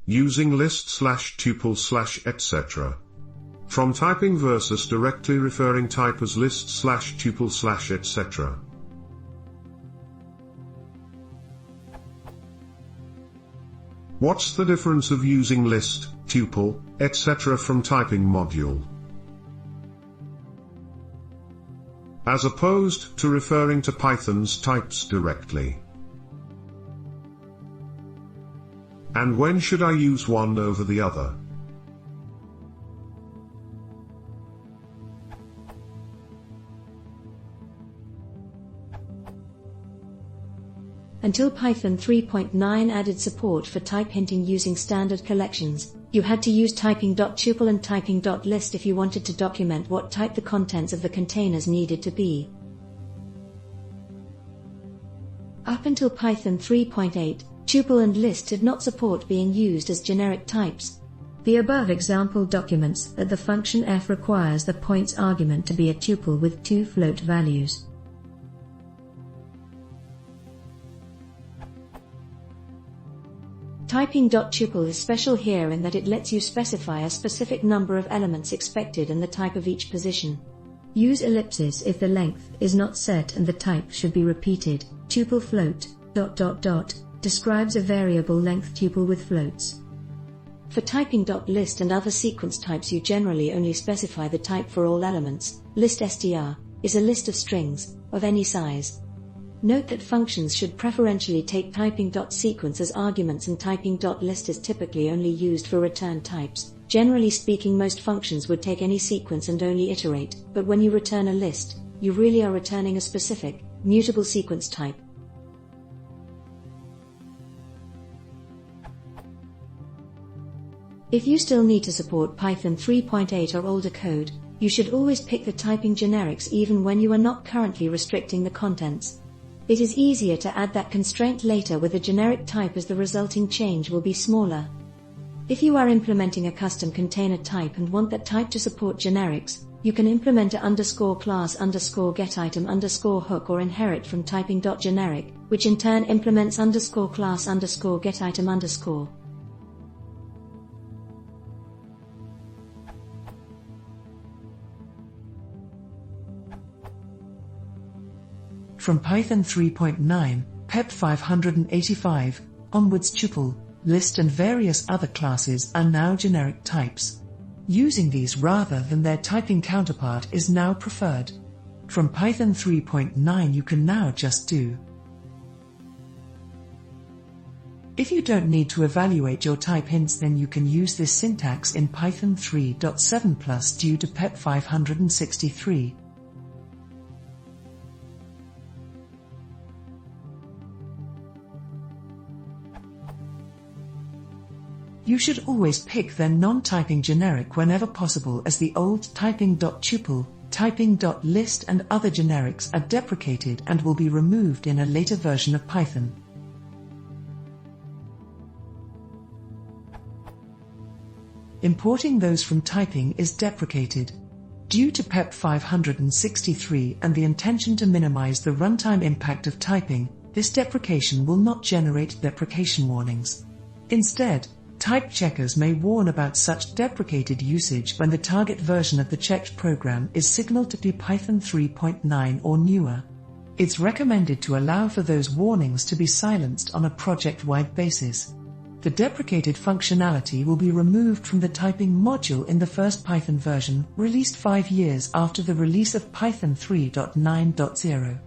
Using list/tuple/etc. From typing versus directly referring type as list/tuple/etc. What's the difference of using list, tuple, etc. from typing module? As opposed to referring to Python's types directly. And when should I use one over the other? Until Python 3.9 added support for type hinting using standard collections, you had to use typing.tuple and typing.list if you wanted to document what type the contents of the containers needed to be. Up until Python 3.8, tuple and list did not support being used as generic types. The above example documents that the function f requires the points argument to be a tuple with two float values. Typing.tuple is special here in that it lets you specify a specific number of elements expected and the type of each position. Use ellipses if the length is not set and the type should be repeated. Tuple float ... describes a variable length tuple with floats. For typing.list and other sequence types you generally only specify the type for all elements. List str is a list of strings, of any size. Note that functions should preferentially take typing.sequence as arguments and typing.list is typically only used for return types. Generally speaking, most functions would take any sequence and only iterate, but when you return a list, you really are returning a specific, mutable sequence type. If you still need to support Python 3.8 or older code, you should always pick the typing generics even when you are not currently restricting the contents. It is easier to add that constraint later with a generic type as the resulting change will be smaller. If you are implementing a custom container type and want that type to support generics, you can implement a _class_getItem_hook or inherit from typing.generic, which in turn implements _class_getItem_. From Python 3.9, PEP 585, onwards tuple, list and various other classes are now generic types. Using these rather than their typing counterpart is now preferred. From Python 3.9 you can now just do. If you don't need to evaluate your type hints, then you can use this syntax in Python 3.7+ due to PEP 563. You should always pick their non-typing generic whenever possible, as the old typing.tuple, typing.list and other generics are deprecated and will be removed in a later version of Python. Importing those from typing is deprecated. Due to PEP 563 and the intention to minimize the runtime impact of typing, this deprecation will not generate deprecation warnings. Instead, type checkers may warn about such deprecated usage when the target version of the checked program is signaled to be Python 3.9 or newer. It's recommended to allow for those warnings to be silenced on a project-wide basis. The deprecated functionality will be removed from the typing module in the first Python version, released 5 years after the release of Python 3.9.0.